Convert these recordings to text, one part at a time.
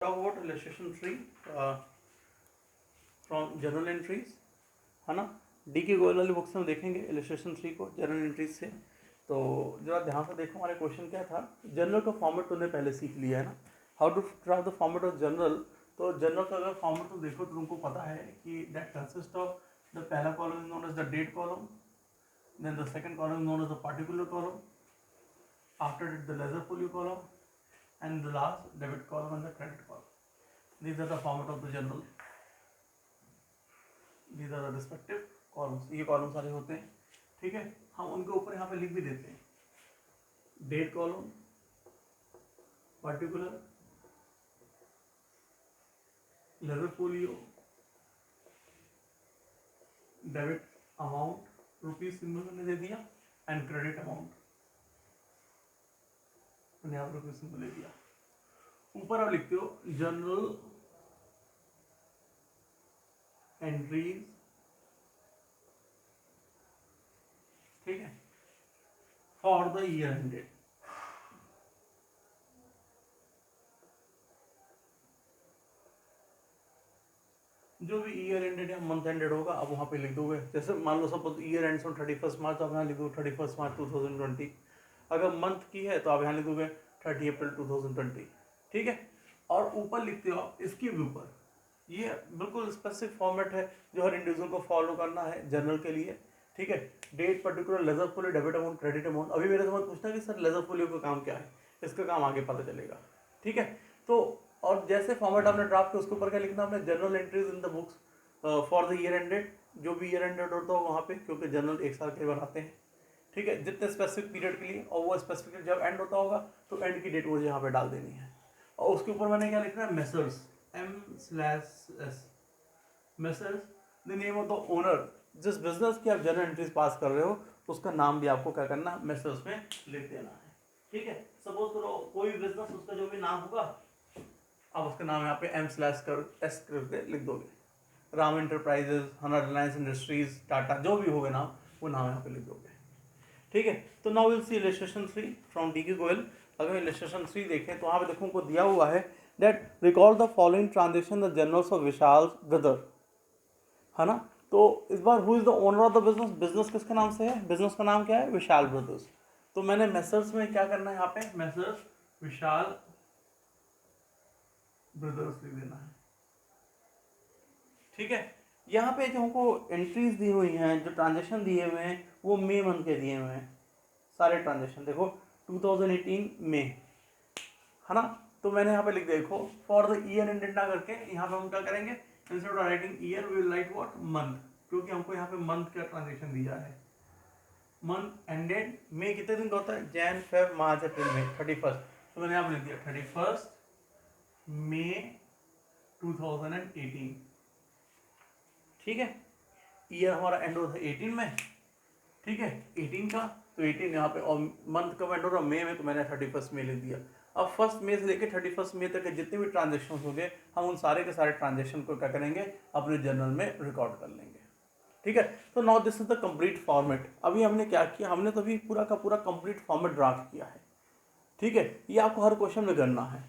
talk about illustration 3 from journal entries, है ना। D के गोयल वाली बुक्स में देखेंगे illustration 3 को journal entries से। तो जरा ध्यान से देखो, हमारा क्वेश्चन क्या था। जर्नल का फॉर्मेट तुमने पहले सीख लिया है ना, how to draft the format of journal. तो जर्नल का अगर फॉर्मेट तुम देखो तो तुमको पता है कि दैट कंसिस्ट ऑफ द पहला column is known as the date column, then the second column known as the particular column, after the ledger folio column, and the last debit column and the credit column. These are the format of the journal. These are the respective columns. ये column सारे होते हैं, ठीक है। हम उनके ऊपर यहाँ पे लिख भी देते हैं, date column, particular, ledger folio, debit amount rupees symbol मैंने दे दिया, एंड क्रेडिट अमाउंट मैंने यहाँ रुपीज सिंबल दे दिया। ऊपर आप लिखते हो जनरल एंट्रीज, ठीक है, फॉर द ईयर एंडेड। जो भी ईयर एंडेड या मंथ एंडेड होगा आप वहां पे लिख दोगे। जैसे मान लो सपोज ईयर एंड्स ऑन 31 मार्च, आप यहाँ लिख दो 31 मार्च 2020। अगर मंथ की है तो आप यहाँ लिख दोगे 30 अप्रैल 2020, ठीक है। और ऊपर लिखते हो आप इसके भी ऊपर, ये बिल्कुल स्पेसिफिक फॉर्मेट है जो हर इंडिविजुअल को फॉलो करना है जर्नल के लिए, ठीक है। Date, particular, ledger folio, debit amount, credit amount. अभी मेरे से मत पूछना कि सर लेजर फोलियो का काम क्या है, इसका काम आगे पता चलेगा, ठीक है। तो और जैसे फॉर्मेट आपने ड्राफ्ट किया उसके ऊपर क्या लिखना आपने, general entries in the books for the year ended. जो भी ईयर एंडेड होता हो वहाँ पे, क्योंकि जर्नल एक साल के बनाते हैं, ठीक है, जितने स्पेसिफिक पीरियड के लिए, और वो स्पेसिफिक जब एंड होता होगा तो एंड की डेट मुझे यहाँ पे डाल देनी है। और उसके ऊपर मैंने क्या लिखना है, messrs, M/S, messrs the name of the owner. जिस बिजनेस की आप जर्नल एंट्रीज पास कर रहे हो उसका नाम भी आपको क्या करना, मेसर्स में लिख देना है, ठीक है। सपोज करो कोई बिजनेस, उसका जो भी नाम होगा आप उसका नाम यहाँ पे M/S करके लिख दोगे। राम एंटरप्राइजेस, हना, रिलायंस इंडस्ट्रीज, टाटा, जो भी होगा नाम, वो नाम यहाँ पे लिख दोगे, ठीक है। तो now will see illustration 3 from D के गोयल। अगर इलस्ट्रेशन 3 देखें तो वहाँ पे देखो उनको दिया हुआ है that recall the following transaction the journals of Vishal brother, है ना। तो इस बार who is the owner of the business, business किसके नाम से है, बिजनेस का नाम क्या है, विशाल ब्रदर्स। तो मैंने मेसर्स में क्या करना है, यहाँ पे मेसर्स विशाल ब्रदर्स लिख देना है, ठीक है। यहाँ पे जो हमको एंट्रीज दी हुई हैं, जो ट्रांजेक्शन दिए हुए हैं, वो मई मंथ के दिए हुए हैं सारे ट्रांजेक्शन। देखो 2018 में, है ना। तो मैंने यहाँ पे लिख देखो फॉर द ईयर एंडेड ना करके यहाँ पे हम क्या करेंगे, instead of writing year we will write what, month, क्योंकि हमको यहाँ पे मंथ का ट्रांजेक्शन दिया है। मंथ एंडेड मई कितने दिन का होता है, जैन, फेब, मार्च, अप्रैल, मई, 31st। तो मैंने यहाँ पे लिख दिया 31 मई 2018, ठीक है। ईयर हमारा एंड होता है 18 में, ठीक है, 18 का। तो 18 यहाँ पे, और मंथ का एंड हो रहा मई में, तो मैंने 31 मई लिख दिया। अब 1 मई से लेकर 31 मई तक के जितने भी ट्रांजेक्शन होंगे हम उन सारे के सारे ट्रांजेक्शन को क्या करेंगे, अपने जर्नल में रिकॉर्ड कर लेंगे, ठीक है। तो now this is the complete format. अभी हमने क्या किया, हमने तो अभी पूरा का पूरा कंप्लीट फॉर्मेट ड्राफ्ट किया है, ठीक है। ये आपको हर क्वेश्चन में करना है।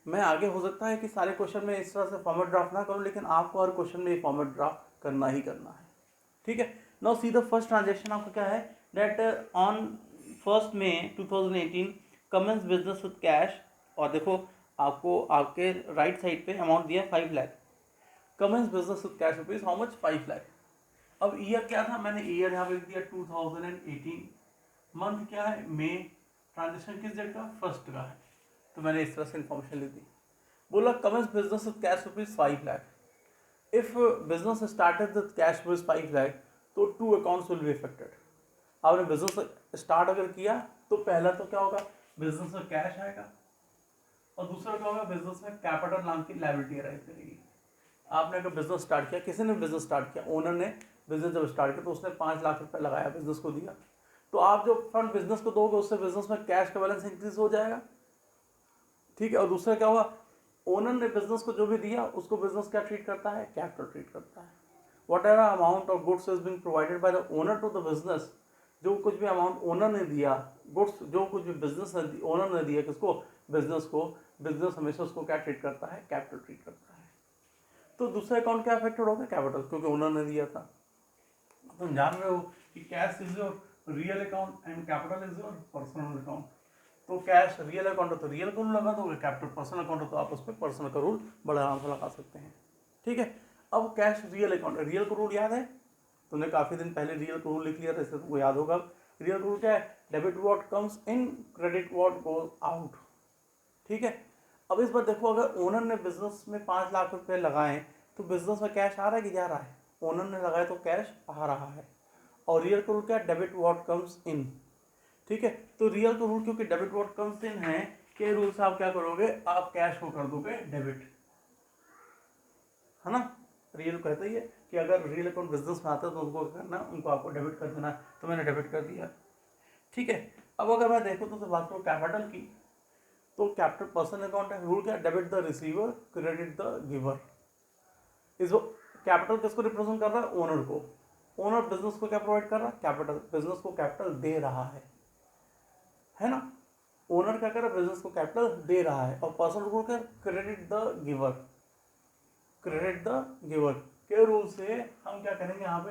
मैं आगे हो सकता है कि सारे क्वेश्चन में इस तरह से फॉर्मेट ड्राफ्ट ना करूं, लेकिन आपको हर क्वेश्चन में ये फॉर्मेट ड्राफ्ट करना ही करना है, ठीक है। Now see the first transaction आपका क्या है, that on 1 May 2018 commence business with cash. और देखो आपको आपके राइट साइड पे अमाउंट दिया 5 lakh. Commence business with cash rupees how much, 5 lakh. अब ईयर क्या था, मैंने ईयर यहाँ पे लिख दिया 2018। मंथ क्या है, मई। ट्रांजेक्शन किस डेट का, 1 का है। तो मैंने इस तरह से इन्फॉर्मेशन लिख दी। बोला commence business with cash rupees 5 lakh. If business started with cash rupees 5 lakh तो 2 अकाउंट्स विल बी अफेक्टेड। आपने बिजनेस स्टार्ट अगर किया तो पहला तो क्या होगा, बिजनेस में कैश आएगा, और दूसरा क्या होगा, बिजनेस में कैपिटल नाम की लायबिलिटी अराइज करेगी। आपने अगर बिजनेस स्टार्ट किया, किसी ने बिजनेस स्टार्ट किया, ओनर ने बिजनेस जब स्टार्ट किया तो उसने 5 लाख रुपए लगाया, बिजनेस को दिया। तो आप जो फंड बिजनेस को दोगे उससे बिजनेस में कैश का बैलेंस इंक्रीज हो जाएगा, ठीक है। और दूसरा क्या हुआ, ओनर ने बिजनेस को जो भी दिया उसको बिजनेस क्या ट्रीट करता है, कैपिटल ट्रीट करता है। Whatever amount of goods is being provided by the owner to the business, जो कुछ भी अमाउंट ओनर ने दिया, गुड्स जो कुछ भी बिजनेस ने ओनर ने दिया किसको, बिजनेस को, बिजनेस हमेशा उसको क्या ट्रीट करता है, कैपिटल ट्रीट करता है। तो दूसरा अकाउंट क्या अफेक्टेड होगा, कैपिटल, क्योंकि ओनर ने दिया था। तुम जान रहे हो कि cash is your real account and capital is your personal account. तो कैश रियल अकाउंट है तो रियल का रूल लगा दोगे, कैपिटल पर्सनल अकाउंट है तो आप उस पर पर्सनल का रूल बड़े आराम से लगा सकते हैं। ठीक है, अब कैश रियल अकाउंट, रियल का रूल याद है, तुमने काफी दिन पहले रियल का रूल लिख लिया था, इससे तुमको याद होगा। रियल रूल क्या है, debit what comes in, credit what goes out. ठीक है, अब इस बार देखो, अगर ओनर ने बिजनेस में 5 लाख रुपए लगाए तो बिजनेस में कैश आ रहा है कि जा रहा है, ओनर ने लगाए तो कैश आ रहा है। और रियल का रूल क्या है, डेबिट व्हाट कम्स इन। ठीक है, तो रियल का रूल क्योंकि डेबिट व्हाट कम्स इन है, के रूल से आप क्या करोगे, आप कैश को कर दोगे डेबिट, है ना। रियल कहता ही है कि अगर रियल अकाउंट बिजनेस में आता है तो उनको करना, उनको आपको डेबिट कर देना, तो मैंने डेबिट कर दिया। ठीक है, अब अगर मैं देखूँ तो बात करूँ कैपिटल की, तो कैपिटल पर्सनल अकाउंट है, रूल क्या, debit the receiver, credit the giver. इस कैपिटल किसको रिप्रेजेंट कर रहा है, ओनर को। ओनर बिजनेस को क्या प्रोवाइड कर रहा है, कैपिटल, बिजनेस को कैपिटल दे रहा है ना। ओनर क्या कर रहा है, बिजनेस को कैपिटल दे रहा है। और पर्सनल रूल क्या, credit the giver, credit the giver के रूल से हम क्या करेंगे, यहाँ पे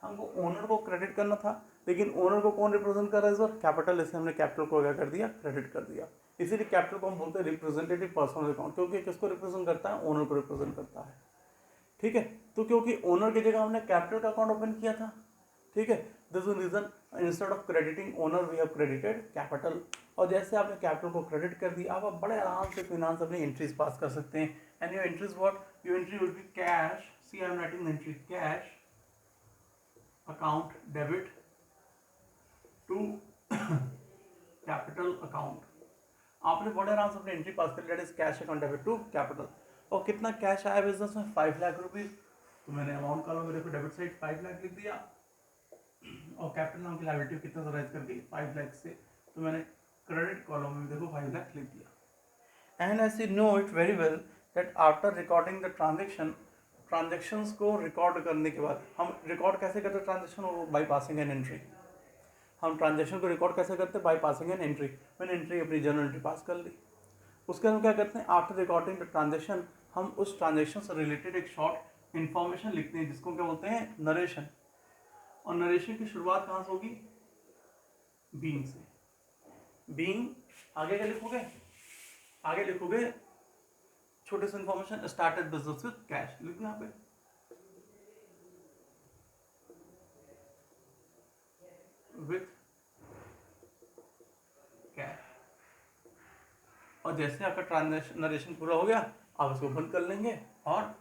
हमको ओनर को क्रेडिट करना था, लेकिन ओनर को कौन रिप्रेजेंट कर रहा है इस बार, कैपिटल, इसलिए हमने कैपिटल को क्या कर दिया, क्रेडिट कर दिया। इसीलिए कैपिटल को हम बोलते हैं रिप्रेजेंटेटिव पर्सनल अकाउंट, क्योंकि किसको रिप्रेजेंट करता है, ओनर को रिप्रेजेंट करता है। ठीक है, तो क्योंकि ओनर की जगह हमने कैपिटल का अकाउंट ओपन किया था, ठीक है, this is reason instead of crediting owner we have credited capital. और जैसे आपने कैपिटल को क्रेडिट कर दिया, आप बड़े आराम से फिनांस अपनी एंट्रीज पास कर सकते हैं। And your entries what, your entry will be cash, see I am writing the entry, cash account debit to capital account. आपने बड़े आराम से अपनी एंट्री पास कर लिया, cash account debit to capital. और कितना कैश आया बिजनेस में, 5 लाख रुपीज। तो मैंने अमाउंट कॉलम में देखो डेबिट साइड 5 लाख लिख दिया, और कैपिटल नाम की लायबिलिटी कितना सा राइज कर दी, 5 लाख से, तो मैंने क्रेडिट कॉलम में देखो 5 लाख लिख दिया। And as you know it very well that after recording the transactions को रिकॉर्ड करने के बाद, हम रिकॉर्ड कैसे करते हैं transaction, by passing an entry. हम ट्रांजेक्शन को रिकॉर्ड कैसे करते हैं, बाई पासिंग एन एंट्री। मैंने एंट्री अपनी जर्नल एंट्री पास कर ली, उसके हम क्या करते हैं, आफ्टर रिकॉर्डिंग द ट्रांजेक्शन हम उस ट्रांजेक्शन से रिलेटेड एक शॉर्ट इंफॉर्मेशन लिखते हैं, जिसको क्या बोलते हैं, नरेशन। और नरेशन की शुरुआत कहाँ से होगी, बीइंग से। बीइंग आगे क्या लिखोगे, आगे लिखोगे छोटे से information, started business with cash, लिख दो यहाँ पे, विथ कैश। और जैसे आपका ट्रांजेक्शन नरेशन पूरा हो गया, आप इसको बंद कर लेंगे और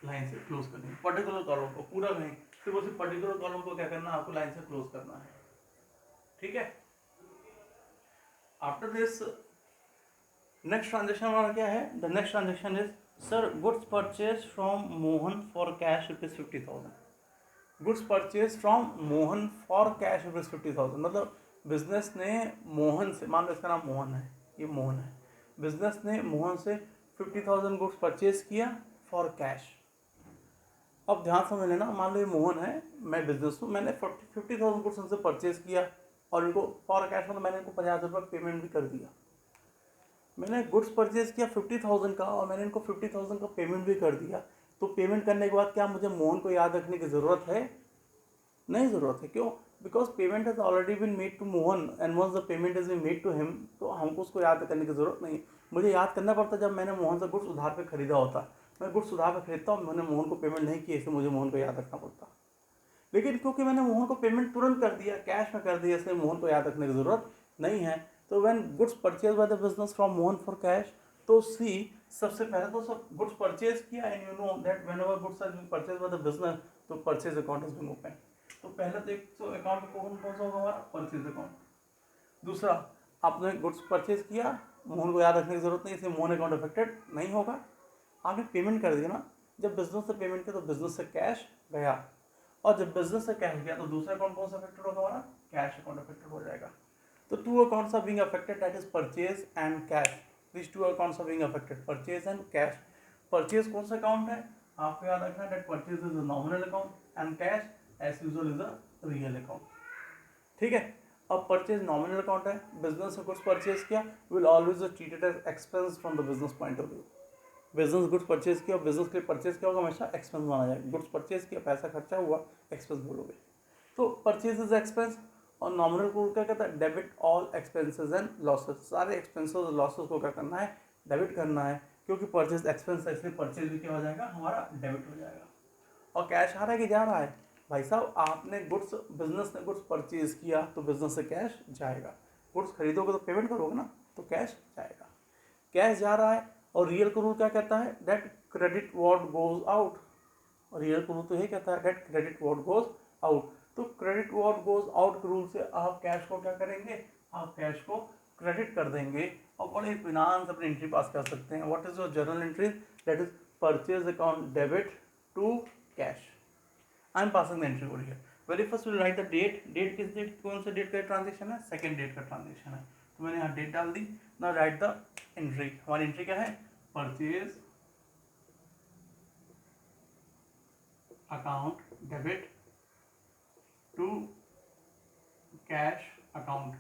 लाइन से क्लोज कर लेंगे। पर्टिकुलर कॉलम को पूरा नहीं, सिर्फ उसी पर्टिकुलर कॉलम को क्या करना है, आपको लाइन से क्लोज करना है। ठीक है, आफ्टर दिस नेक्स्ट ट्रांजेक्शन हमारा क्या है, the next transaction is, sir goods purchase from Mohan for cash rupees 50,000। Goods purchase from Mohan for cash rupees 50,000, मतलब बिजनेस ने मोहन से, मान लो इसका नाम मोहन है, ये मोहन है, बिजनेस ने मोहन से 50,000 गुड्स परचेज किया फॉर कैश। अब ध्यान समझ लेना, मान लो ये मोहन है, मैं बिजनेस हूँ, मैंने 50,000 गुड्स उनसे परचेज किया, और इनको फॉर कैश मतलब मैंने इनको 50,000 रुपये पेमेंट भी कर दिया। मैंने गुड्स परचेज किया 50,000 का, और मैंने इनको 50,000 का पेमेंट भी कर दिया। तो पेमेंट करने के बाद क्या मुझे मोहन को याद रखने की ज़रूरत है, नहीं ज़रूरत है। क्यों, because payment has already been made to Mohan, and once the payment is been made to him, तो हमको उसको याद करने की ज़रूरत नहीं। मुझे याद करना पड़ता जब मैंने मोहन से गुड्स उधार पे खरीदा होता, मैं गुड्स उधार पे खरीदता हूँ, मैंने मोहन को पेमेंट नहीं की, इसलिए मुझे मोहन को याद रखना पड़ता। लेकिन क्योंकि मैंने मोहन को पेमेंट तुरंत कर दिया, कैश में कर दिया, इसलिए मोहन को याद रखने की ज़रूरत नहीं है। तो when goods purchase by the business from Mohan for cash, तो सी सबसे पहले तो सब गुड्स परचेज किया, and you know that whenever goods are being purchase by the business, तो purchase account is being open. तो पहले तो एक तो अकाउंट कौन सा होगा हमारा, परचेज अकाउंट। दूसरा, आपने गुड्स परचेज किया, मोहन को याद रखने की जरूरत नहीं, इसलिए मोहन अकाउंट अफेक्टेड नहीं होगा। आपने पेमेंट कर दिया ना, जब बिजनेस से पेमेंट किया तो बिजनेस से कैश गया, और जब बिजनेस से कैश गया तो दूसरा अकाउंट कौन सा अफेक्टेड होगा हमारा, कैश अकाउंट अफेक्टेड हो जाएगा। तो 2 accounts are being affected, that is purchase and cash. This 2 accounts are being affected, purchase and cash. Purchase कौन सा अकाउंट है, आपको याद रखना है, that purchase is a nominal account and cash as usual is a real account. ठीक है, अब परचेज नॉमिनल अकाउंट है, बिजनेस से गुड्स परचेज किया, will always treated as expense from the business point of view. Business goods purchase किया, business के purchase किया होगा, हमेशा एक्सपेंस माना जाएगा। गुड्स परचेज किया, पैसा खर्चा हुआ, एक्सपेंस बोलोगे। तो परचेज इज एक्सपेंस, और नॉमिनल को क्या कहता है, debit all expenses and losses. सारे एक्सपेंसेस और लॉसेस को क्या करना है, डेबिट करना है, क्योंकि परचेज एक्सपेंस है, इसलिए परचेज भी क्या हो जाएगा, हमारा डेबिट हो जाएगा। और कैश आ रहा है कि जा रहा है, भाई साहब आपने गुड्स, बिजनेस ने गुड्स परचेज किया तो बिजनेस से कैश जाएगा। गुड्स खरीदोगे तो पेमेंट करोगे ना, तो कैश जाएगा, कैश जा रहा है। और रियल का रूल क्या कहता है, that credit what goes out. और रियल का रूल तो यही कहता है, that credit what goes out. तो क्रेडिट व्हाट गोज आउट के रूल से आप कैश को क्या करेंगे, आप कैश को क्रेडिट कर देंगे और बड़े इत्मीनान से अपनी एंट्री पास कर सकते हैं। What is your journal entry, that is purchase account debit to cash. I am passing the entry over here. Very first will write the date, date किस डेट, कौन सा डेट का ट्रांजेक्शन है, second date का transaction है, तो मैंने यहाँ डेट डाल दी। नाउ राइट द एंट्री, हमारी एंट्री क्या है, purchase account debit to cash account,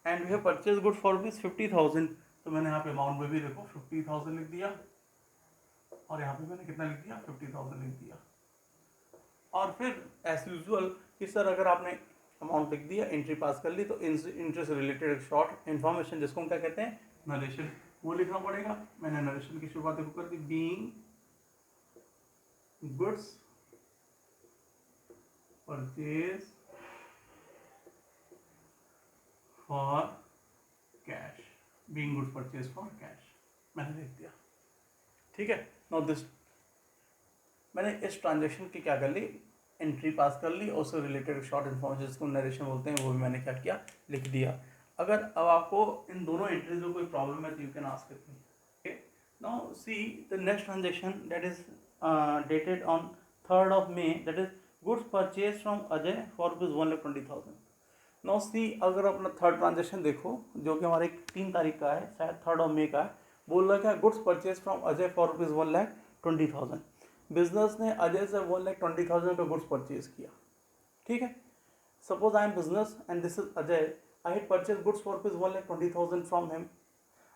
and we have purchase good for rupees 50,000, तो मैंने यहाँ पे अमाउंट में भी देखो 50,000 लिख दिया, और यहाँ पे मैंने कितना लिख दिया, 50,000 लिख दिया। और फिर एज यूजुअल कि सर अगर आपने अमाउंट लिख दिया, एंट्री पास कर ली, तो इंटरेस्ट रिलेटेड शॉर्ट इन्फॉर्मेशन, जिसको हम क्या कहते हैं, नरेशन, वो लिखना पड़ेगा। मैंने नरेशन की शुरुआत देखो कर दी, being goods purchase for cash, being goods purchase for cash, मैंने लिख दिया। ठीक है, नाउ दिस, मैंने इस ट्रांजेक्शन की क्या कर ली, एंट्री पास कर ली, और उससे रिलेटेड शॉर्ट इन्फॉर्मेशन जिसको नरेशन बोलते हैं वो भी मैंने क्या किया, लिख दिया। अगर अब आपको इन दोनों एंट्रीज में कोई प्रॉब्लम है तो you can ask me. Okay, now see the next transaction that is dated on 3rd of May, that is goods purchase from Ajay for ₹1,20,000। Now see अगर अपना थर्ड ट्रांजेक्शन देखो, जो कि हमारे 3 तारीख का है, शायद 3rd of May का है, बोल रहा क्या, goods purchase from Ajay for ₹1,20,000। Business ने अजय से 1,20,000 का गुड्स परचेज किया। ठीक है, suppose I am business and this is Ajay, I had purchase goods for ₹1,20,000 from him.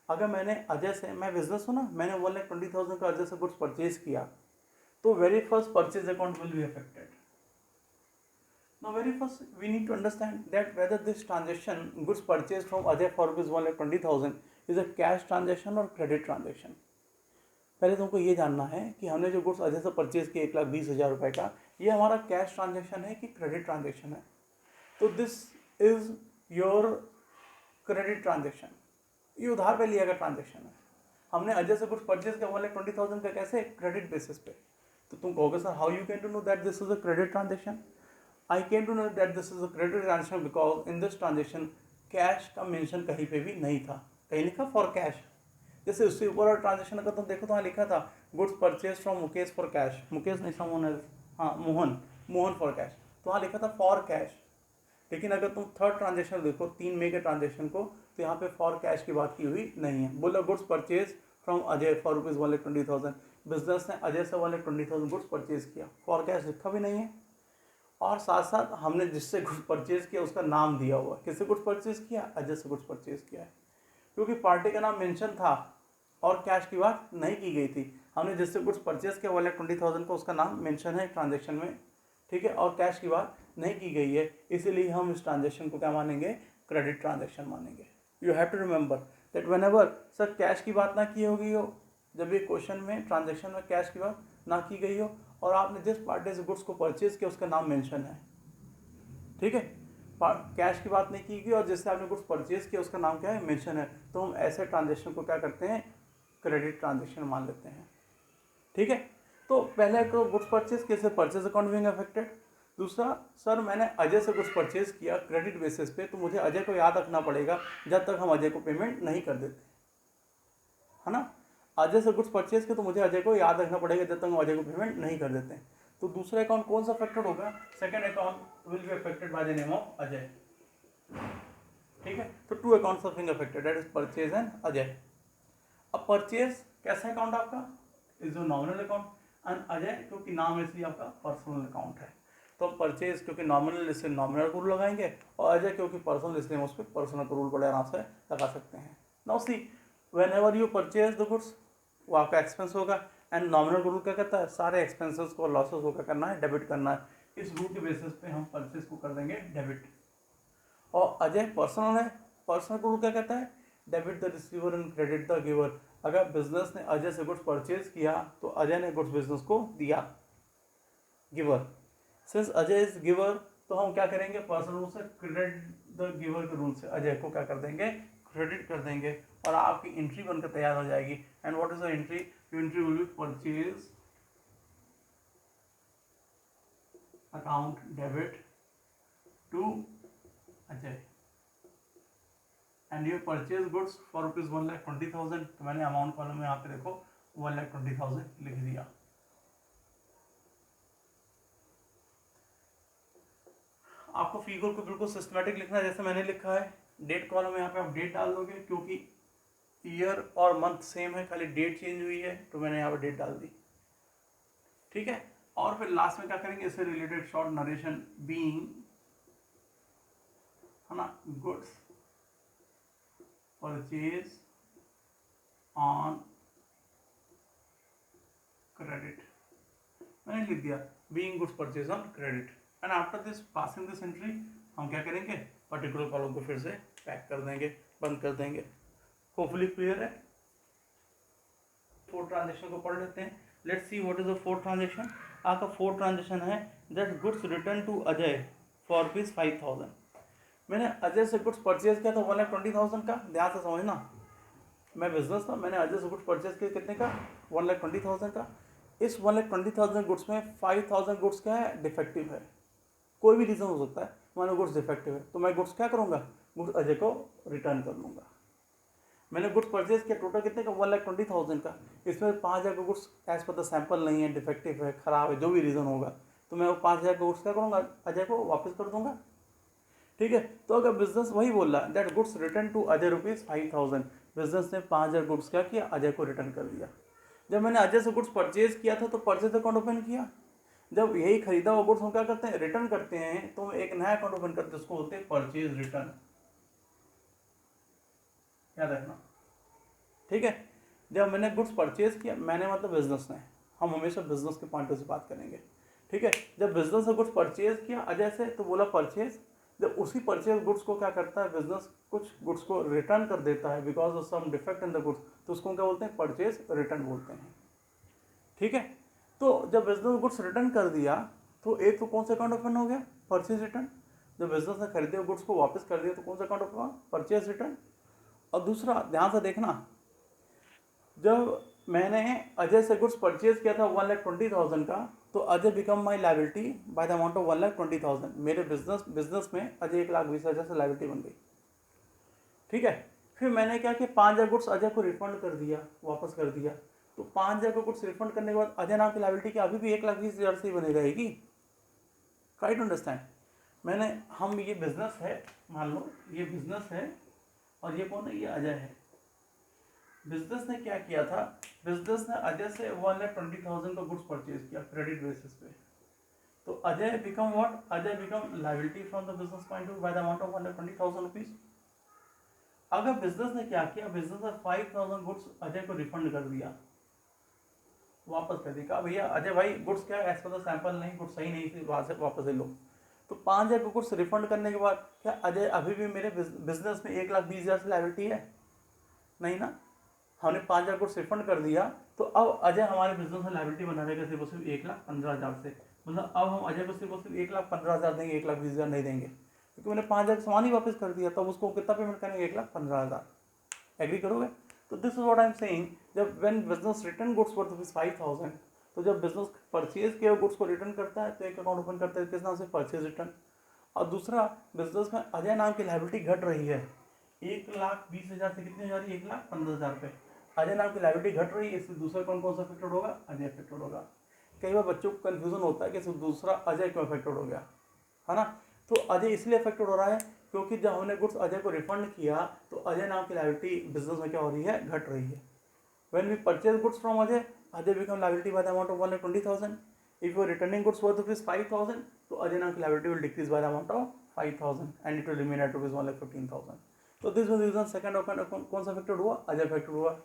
अगर मैंने अजय से, मैं बिजनेस हूँ ना, मैंने 1,20,000 का अजय से गुड्स परचेज किया, तो very first purchase account will be affected. Now very first we need to understand that whether this transaction, goods purchased from Ajay for ₹1,20,000, is a cash transaction or credit transaction। पहले तुमको ये जानना है कि हमने जो गुड्स अजय से purchase किया 1,20,000 रुपये का, ये हमारा कैश ट्रांजेक्शन है कि क्रेडिट ट्रांजेक्शन है। तो this is your credit transaction, ये उधार पे लिया गया ट्रांजेक्शन है। हमने अजय से गुड्स परचेज किया 1,20,000 का, कैसे, क्रेडिट बेसिस पे। तो तुम कहोगे sir how you can to know that this is a credit transaction. I came to know that this is a credit transaction because in this transaction cash का mention कहीं पे भी नहीं था, कहीं लिखा फॉर कैश। जैसे उससे ऊपर और ट्रांजेक्शन अगर तुम देखो तो वहाँ लिखा था goods purchase from Mukesh for cash, Mukesh नहीं समोन, हाँ मोहन फॉर कैश, तो वहाँ लिखा था फॉर कैश। लेकिन अगर तुम थर्ड ट्रांजेक्शन देखो 3 मई के ट्रांजेक्शन को, तो यहाँ पे फॉर कैश की बात की हुई नहीं है। बोला goods purchase from Ajay for ₹1,20,000, business ने अजय से 1,20,000 गुड्स परचेज किया, फॉर कैश लिखा भी नहीं है। और साथ साथ हमने जिससे गुड्स परचेज किया उसका नाम दिया हुआ, किससे गुड्स परचेज किया, अजय से गुड्स परचेज किया है, क्योंकि पार्टी का नाम मेंशन था और कैश की बात नहीं की गई थी। हमने जिससे गुड्स परचेज किया 1,20,000 को, उसका नाम मेंशन है ट्रांजेक्शन में, ठीक है, और कैश की बात नहीं की गई है, इसीलिए हम इस ट्रांजेक्शन को क्या मानेंगे, क्रेडिट ट्रांजेक्शन मानेंगे। You have to remember that whenever sir cash की बात ना की होगी हो, जब ये क्वेश्चन में ट्रांजेक्शन में कैश की बात ना की गई हो और आपने जिस पार्टी से गुड्स को परचेज किया उसका नाम मेंशन है, ठीक है, कैश की बात नहीं की गई और जिससे आपने गुड्स परचेज किया उसका नाम क्या है, मेंशन है, तो हम ऐसे ट्रांजेक्शन को क्या करते हैं, क्रेडिट ट्रांजेक्शन मान लेते हैं। ठीक है, तो पहले तो गुड्स परचेज कैसे, परचेज अकाउंट बीइंग अफेक्टेड। दूसरा, सर मैंने अजय से गुड्स परचेज किया क्रेडिट बेसिस पे, तो मुझे अजय को याद रखना पड़ेगा जब तक हम अजय को पेमेंट नहीं कर देते, है ना। अजय से गुड्स परचेज किया तो मुझे अजय को याद रखना पड़ेगा जब तक हम अजय को पेमेंट नहीं कर देते हैं। तो दूसरा अकाउंट कौन सा अफेक्टेड होगा, second account will be affected by the name of Ajay. ठीक है, तो 2 accounts are being affected, that is purchase and Ajay. अब परचेज कैसा अकाउंट आपका, is your nominal account, and Ajay क्योंकि नाम है इसलिए आपका पर्सनल अकाउंट है। तो हम परचेज क्योंकि नॉमिनल इसलिए नॉमिनल रूल लगाएंगे, और अजय क्योंकि पर्सनल इसलिए हम उस पर पर्सनल का रूल बड़े आराम से लगा सकते हैं। Now see when ever you purchase the goods, वो आपका एक्सपेंस होगा, एंड नॉमिनल रूल क्या कहता है, सारे एक्सपेंसेस को लॉसेस को क्या करना है, डेबिट करना है। इस रूल के बेसिस पे हम परचेज को कर देंगे डेबिट। और अजय पर्सनल है, पर्सनल को रूल क्या कहता है, debit the receiver and credit the giver. अगर बिजनेस ने अजय से गुड्स परचेज किया तो अजय ने गुड्स बिजनेस को दिया, giver. Since Ajay is giver तो हम क्या करेंगे, पर्सनल रूल से क्रेडिट द गिवर के रूल से अजय को क्या कर देंगे, क्रेडिट कर देंगे, और आपकी एंट्री बनकर तैयार हो जाएगी। And what is the entry, entry will be purchase account debit to Ajay, and you purchase goods for ₹1,20,000। तो मैंने अमाउंट कॉलम में यहाँ पे देखो 1,20,000 लिख दिया। आपको फिगर को बिल्कुल सिस्टमेटिक लिखना है जैसे मैंने लिखा है। डेट कॉलम में यहाँ पे आप डेट डाल दोगे, क्योंकि ईयर और मंथ सेम है, खाली डेट चेंज हुई है, तो मैंने यहाँ पे डेट डाल दी, ठीक है। और फिर लास्ट में क्या करेंगे, इससे रिलेटेड शॉर्ट नरेशन, बीइंग, है ना, गुड्स परचेज ऑन क्रेडिट, मैंने लिख दिया being goods purchase on credit. And after this passing this entry हम क्या करेंगे, पर्टिकुलर कॉलम को फिर से पैक कर देंगे, बंद कर देंगे। होपफुली क्लियर है। फोर्थ ट्रांजेक्शन को पढ़ लेते हैं। Let's see what is the fourth transaction. आपका फोर्थ ट्रांजेक्शन है that goods return to Ajay for ₹5,000। मैंने अजय से गुड्स परचेज किया था 1,20,000 का, ध्यान से समझना। मैं बिजनेस था, मैंने अजय से गुड्स परचेज किया कितने का, 1,20,000 का। इस 1,20,000 गुड्स में 5,000 गुड्स क्या है, डिफेक्टिव है। कोई भी रीज़न हो सकता है, मानो गुड्स डिफेक्टिव है, तो मैं गुड्स क्या करूँगा, गुड्स अजय को रिटर्न कर लूँगा। मैंने गुड्स परचेज किया टोटल कितने का, 1,20,000 का। इसमें 5,000 का goods as per the sample नहीं है, डिफेक्टिव है, ख़राब है, जो भी रीज़न होगा, तो मैं वो 5,000 का गुड्स क्या करूँगा, अजय को वापस कर दूँगा, ठीक है। तो अगर बिजनेस वही बोल रहा है that goods return to Ajay ₹5,000, business ने 5,000 गुड्स क्या किया, अजय को रिटर्न कर दिया। जब मैंने अजय से गुड्स परचेज किया था तो परचेज अकाउंट ओपन किया। जब यही खरीदा हुआ गुड्स हम क्या करते हैं, रिटर्न करते हैं, तो एक नया अकाउंट ओपन करते हैं, उसको बोलते हैं परचेज रिटर्न, याद रखना, ठीक है। जब मैंने गुड्स परचेज किया, मैंने मतलब बिजनेस ने, हम हमेशा बिजनेस के पॉइंट से बात करेंगे, ठीक है। जब बिजनेस ने गुड्स परचेज किया अजय से, तो बोला परचेज, जब उसी परचेज गुड्स को क्या करता है बिजनेस, कुछ गुड्स को रिटर्न कर देता है because of some defect in the goods, तो उसको क्या बोलते हैं, परचेज रिटर्न बोलते हैं, ठीक है। तो जब बिजनेस गुड्स रिटर्न कर दिया तो एक तो कौन सा अकाउंट ओपन हो गया, परचेज रिटर्न। जब बिजनेस ने खरीदे हुए गुड्स को वापस कर दिया तो कौन सा अकाउंट ओपन हुआ, परचेज रिटर्न। और दूसरा ध्यान से देखना, जब मैंने अजय से गुड्स परचेज किया था 1,20,000 का, तो Ajay become my liability bye the amount of 1,20,000। मेरे बिजनेस में अजय 1,20,000 से लाइबिलिटी बन गई, ठीक है। फिर मैंने क्या किया, 5,000 गुड्स अजय को रिफंड कर दिया, वापस कर दिया। तो 5,000 को गुड्स रिफंड करने के बाद अजय नाम की लाइबिलिटी क्या अभी भी 1,20,000 से ही बनी रहेगी, ट्राई टू अंडरस्टैंड। मैंने, हम ये बिजनेस है, मान लो ये बिजनेस है, और ये कौन है, ये अजय है। बिजनेस ने क्या किया था, बिजनेस ने अजय से 1,20,000 का गुड्स परचेज किया क्रेडिट बेसिस पे, तो Ajay become what, Ajay become liability from the business point of bye the amount of 1,20,000 rupees. अगर बिजनेस ने क्या किया, बिजनेस ने 5,000 गुड्स अजय को रिफंड कर दिया, वापस कर दिया, भैया अजय भाई गुड्स क्या एज पर द सैंपल नहीं, गुड्स सही नहीं थी, वहां से वापस ले लो। तो 5,000 को गुड्स रिफंड करने के बाद क्या अजय अभी भी मेरे बिजनेस में 1,20,000 से लायबिलिटी है, नहीं ना। हमने 5,000 गुड्स रिफंड कर दिया, तो अब अजय हमारे बिजनेस में लायबिलिटी बना रहेगा सिर्फ 1,15,000 से। मतलब अब हम अजय को सिर्फ 1,15,000 देंगे, 1,20,000 नहीं देंगे, क्योंकि मैंने 5,000 का सामान ही वापस कर दिया, तब उसको कितना पेमेंट करेंगे, 1,15,000। एग्री करोगे। तो this is what I am saying, जब when business return goods for ₹5,000, तो जब बिजनेस परचेज किए गुड्स को रिटर्न करता है तो एक अकाउंट ओपन करता है किस नाम से, परचेज रिटर्न। और दूसरा, बिजनेस में अजय नाम की लायबिलिटी घट रही है, 1,20,000 से कितनी हो जा रही है, 1,15,000 पे। अजय नाम की लायबिलिटी घट रही है, इससे दूसरा कौन कौन सा अफेक्टेड होगा, अजय अफेक्टेड होगा। कई बार बच्चों को कन्फ्यूजन होता है कि सिर्फ दूसरा अजय क्यों अफेक्टेड हो गया, है ना। तो अजय इसलिए अफेक्टेड हो रहा है क्योंकि जब हमने गुड्स अजय को रिफंड किया तो अजय नाम की लायबिलिटी बिजनेस में क्या हो रही है, घट रही है। When we purchase goods from Ajay, Ajay become liability by the amount of 1,20,000। If you are returning goods worth rupees 5,000 तो अजय नाम की liability will decrease by the amount of 5,000 and it will remain at rupees 1,15,000। तो this was reason second of कौन सा affected हुआ, Ajay affected हुआ।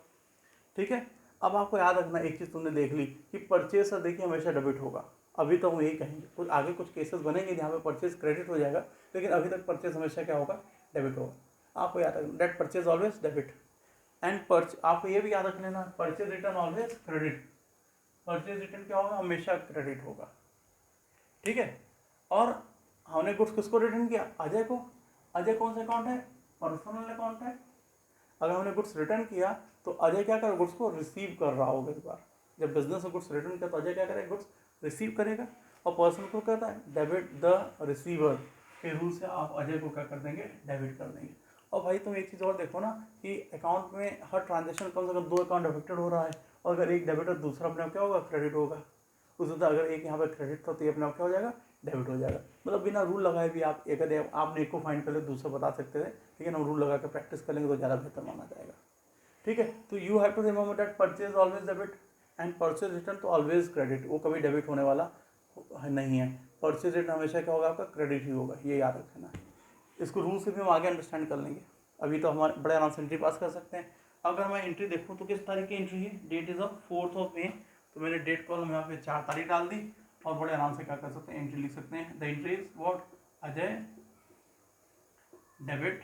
ठीक है, अब आपको याद रखना एक चीज़ तुमने देख ली कि परचेज से देखिए हमेशा डेबिट होगा। अभी तो हम यही कहेंगे, कुछ आगे कुछ केसेस बनेंगे जहाँ पे परचेज क्रेडिट हो जाएगा, लेकिन अभी तक परचेज हमेशा क्या होगा, डेबिट होगा। आपको याद रखना that purchase always debit and आपको ये भी याद रख लेना purchase return always credit. Purchase return क्या होगा, हमेशा क्रेडिट होगा। ठीक है, और हमने गुड्स किसको रिटर्न किया, अजय को। अजय कौन सा अकाउंट है, पर्सनल अकाउंट है। अगर हमने गुड्स रिटर्न किया तो अजय क्या कर गुड्स को रिसीव कर रहा होगा इस बार। जब बिजनेस में गुड्स रिटर्न किया तो अजय क्या करेगा, गुड्स रिसीव करेगा। और पर्सन को कहता है डेबिट द रिसीवर के रूल से आप अजय को क्या कर देंगे, डेबिट कर देंगे। और भाई तुम एक चीज़ और देखो ना कि अकाउंट में हर ट्रांजेक्शन कम से कम 2 अकाउंट अफेक्टेड हो रहा है, और अगर एक डेबिट और दूसरा अपने आप क्या होगा, क्रेडिट होगा। उस तरह अगर एक यहाँ पर क्रेडिट था तो ये अपने आप क्या हो जाएगा, डेबिट हो जाएगा। मतलब बिना रूल लगाए भी आप एक आपने एक को फाइंड कर लिया दूसरा बता सकते थे, लेकिन हम रूल लगा कर प्रैक्टिस करेंगे तो ज़्यादा बेहतर माना जाएगा। ठीक है, तो you have to remember that purchase always debit and purchase return तो ऑलवेज क्रेडिट, वो कभी डेबिट होने वाला नहीं है। परचेज रिटर्न हमेशा क्या होगा, आपका क्रेडिट ही होगा, ये याद रखना। इसको रूल से भी हम आगे अंडरस्टैंड कर लेंगे। अभी तो हमारे बड़े आराम से एंट्री पास कर सकते हैं। अगर मैं एंट्री देखूँ तो किस तारीख की एंट्री है, डेट इज ऑफ 4 मई, तो मैंने डेट कॉलम यहाँ पे 4 तारीख डाल दी और बड़े आराम से क्या कर सकते हैं, एंट्री लिख सकते हैं। The entry is what, Ajay debit,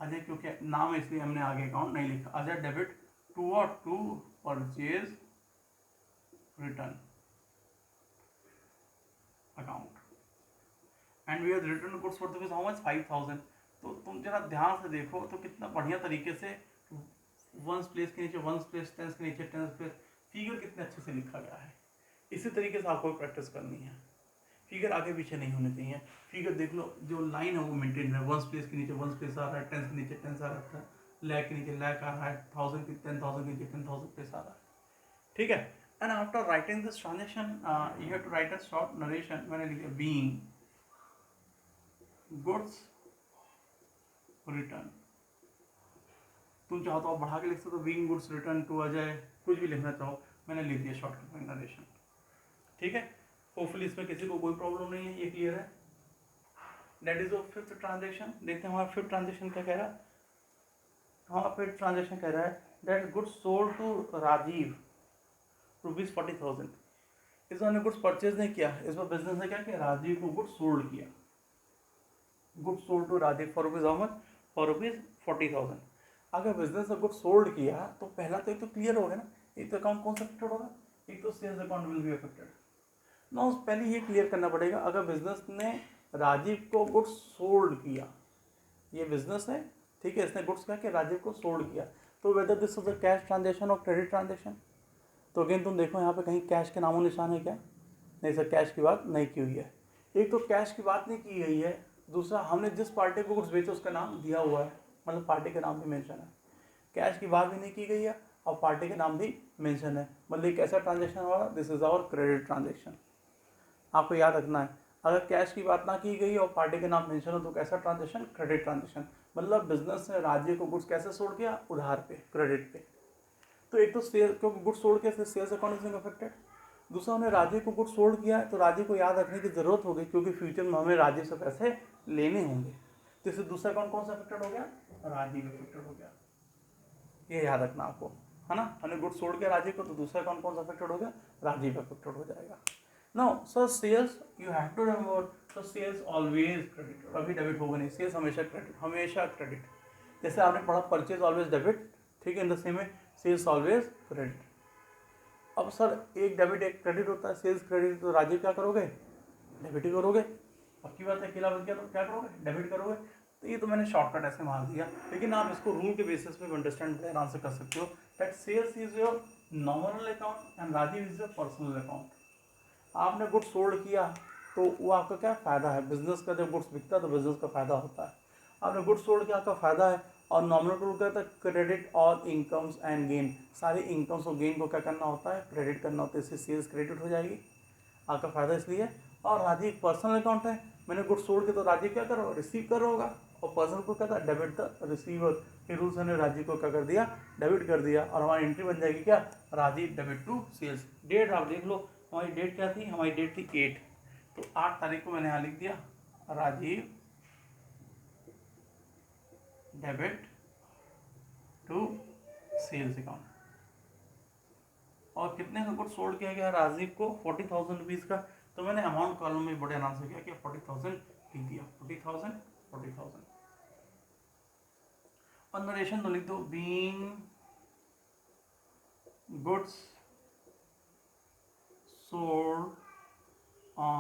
Ajay क्योंकि नाम है इसलिए हमने आगे अकाउंट नहीं लिखा, अजय डेबिट टू और to purchase return account and we have return goods for rupees how much 5,000। तो तुम जरा ध्यान से देखो तो कितना बढ़िया तरीके से वंस प्लेस के नीचे वंस प्लेस, टेंस के नीचे टेंस प्लेस, फिगर कितने अच्छे से लिखा गया है। इसी तरीके से आपको प्रैक्टिस करनी है, फिगर आगे पीछे नहीं होने चाहिए। फिगर देख लो, जो लाइन है वो मेंटेन है, वंस प्लेस के नीचे वंस प्लेस आ रहा है, टेंस के नीचे टेंस आ रहा है, लैक के नीचे लैक आ रहा है, 1000 के 10,000 के नीचे 10,000 प्लेस आ रहा है। ठीक है, and after writing this transaction you have to write a short narration. मैंने लिखा बीइंग गुड्स रिटर्न, तुम चाहो तो आप बढ़ा के लिख सकते हो, being goods return to Ajay, कुछ भी लिखना चाहो, मैंने लिख दिया शॉर्ट नरेशन। ठीक है, होपफुली इसमें किसी को कोई प्रॉब्लम नहीं है, ये क्लियर है। That is of fifth transaction. देखते हैं हमारा फिफ्थ ट्रांजेक्शन क्या कह रहा है। हमारा फिफ्थ ट्रांजेक्शन कह रहा है that goods sold to Rajiv rupees 40,000। इस बार गुड्स परचेज नहीं किया, इस बार बिजनेस ने क्या किया, राजीव को गुड्स सोल्ड किया। Goods sold to Rajiv for rupees how much, for rupees 40,000। अगर बिजनेस ने गुड्स सोल्ड किया तो पहला तो एक तो क्लियर हो गया ना, एक तो अकाउंट कौन सा अफेक्टेड होगा, एक तो sales account will be affected ना। पहले ये क्लियर करना पड़ेगा, अगर बिजनेस ने राजीव को गुड्स सोल्ड किया, ये बिजनेस है, ठीक है, इसने गुड्स क्या किया, राजीव को सोल्ड किया, तो whether this is a cash transaction और क्रेडिट ट्रांजेक्शन। तो अगेन तुम देखो यहाँ पे कहीं कैश के नामों निशान है क्या, नहीं सर, कैश की बात नहीं की हुई है। एक तो कैश की बात नहीं की गई है, दूसरा हमने जिस पार्टी को गुड्स बेचे उसका नाम दिया हुआ है, मतलब पार्टी का नाम भी मेंशन है। कैश की बात भी नहीं की गई है और पार्टी का नाम भी मेंशन है, मतलब एक ऐसा ट्रांजेक्शन हुआ, this is our credit transaction. आपको याद रखना है, अगर कैश की बात ना की गई और पार्टी के नाम मेंशन हो तो कैसा ट्रांजेक्शन, क्रेडिट ट्रांजेक्शन। मतलब बिजनेस ने राजीव को गुड्स कैसे सोल्ड किया, उधार पे, क्रेडिट पे। तो एक तो सेल, क्योंकि गुड्स सोल्ड किया सेल्स अकाउंट इज अफेक्टेड। दूसरा हमने राजीव को गुड्स सोल्ड किया तो राजीव को याद रखने की जरूरत होगी, क्योंकि फ्यूचर में हमें राजीव से पैसे लेने होंगे। तो इससे दूसरा अकाउंट कौन सा अफेक्टेड हो गया, राजीव अफेक्टेड हो गया। ये याद रखना आपको, है ना। हमने गुड्स सोल्ड किया राजीव को तो दूसरा अकाउंट कौन सा अफेक्टेड हो गया, राजीव अफेक्टेड हो जाएगा। Now sir sales, you have to remember, so sales always credit, कभी डेबिट होगा नहीं, सेल्स हमेशा क्रेडिट, हमेशा क्रेडिट। जैसे आपने पढ़ा परचेज ऑलवेज डेबिट, ठीक है, in the same way sales always credit. अब सर एक डेबिट एक क्रेडिट होता है, सेल्स क्रेडिट, तो राजीव क्या करोगे, डेबिट ही करोगे। अब की बात है, अकेला बच गया तो क्या करोगे, डेबिट करोगे। तो ये तो मैंने शॉर्टकट ऐसे मार दिया, लेकिन आप इसको रूल के बेसिस पे अंडरस्टैंड आराम से कर सकते हो that sales is your nominal account and Rajiv is your personal account. आपने गुड्स सोल्ड किया तो वो आपका क्या फ़ायदा है, बिजनेस का जब गुड्स बिकता है तो बिजनेस का फ़ायदा होता है। आपने गुड्स सोल्ड किया, आपका फ़ायदा है। और नॉमिनल रूल कहता है credit all incomes and gain, सारे इनकम्स और गेन को क्या करना होता है, क्रेडिट करना होता है, इससे सेल्स क्रेडिट हो जाएगी, आपका फ़ायदा इसलिए। और राजीव पर्सनल अकाउंट है, मैंने गुड्स सोल्ड किया तो राजीव क्या करो, रिसीव कर रहा होगा, और पर्सनल को कहता है डेबिट द रिसीवर के रूल्स ने राजीव को क्या कर दिया, डेबिट कर दिया, और हमारी एंट्री बन जाएगी क्या, Rajiv debit to sales. That आप देख लो हमारी डेट क्या थी, हमारी डेट थी 8, तो 8 तारीख को मैंने यहाँ लिख दिया Rajiv debit to sales account. और कितने का गुड सोल्ड किया गया राजीव को, 40,000 रुपीज़ का। तो मैंने अमाउंट कॉलम में बड़े आराम से किया 40,000 लिख दिया, 40,000 40,000। और नरेशन तो लिख दो, बीइंग गुड्स सोल्ड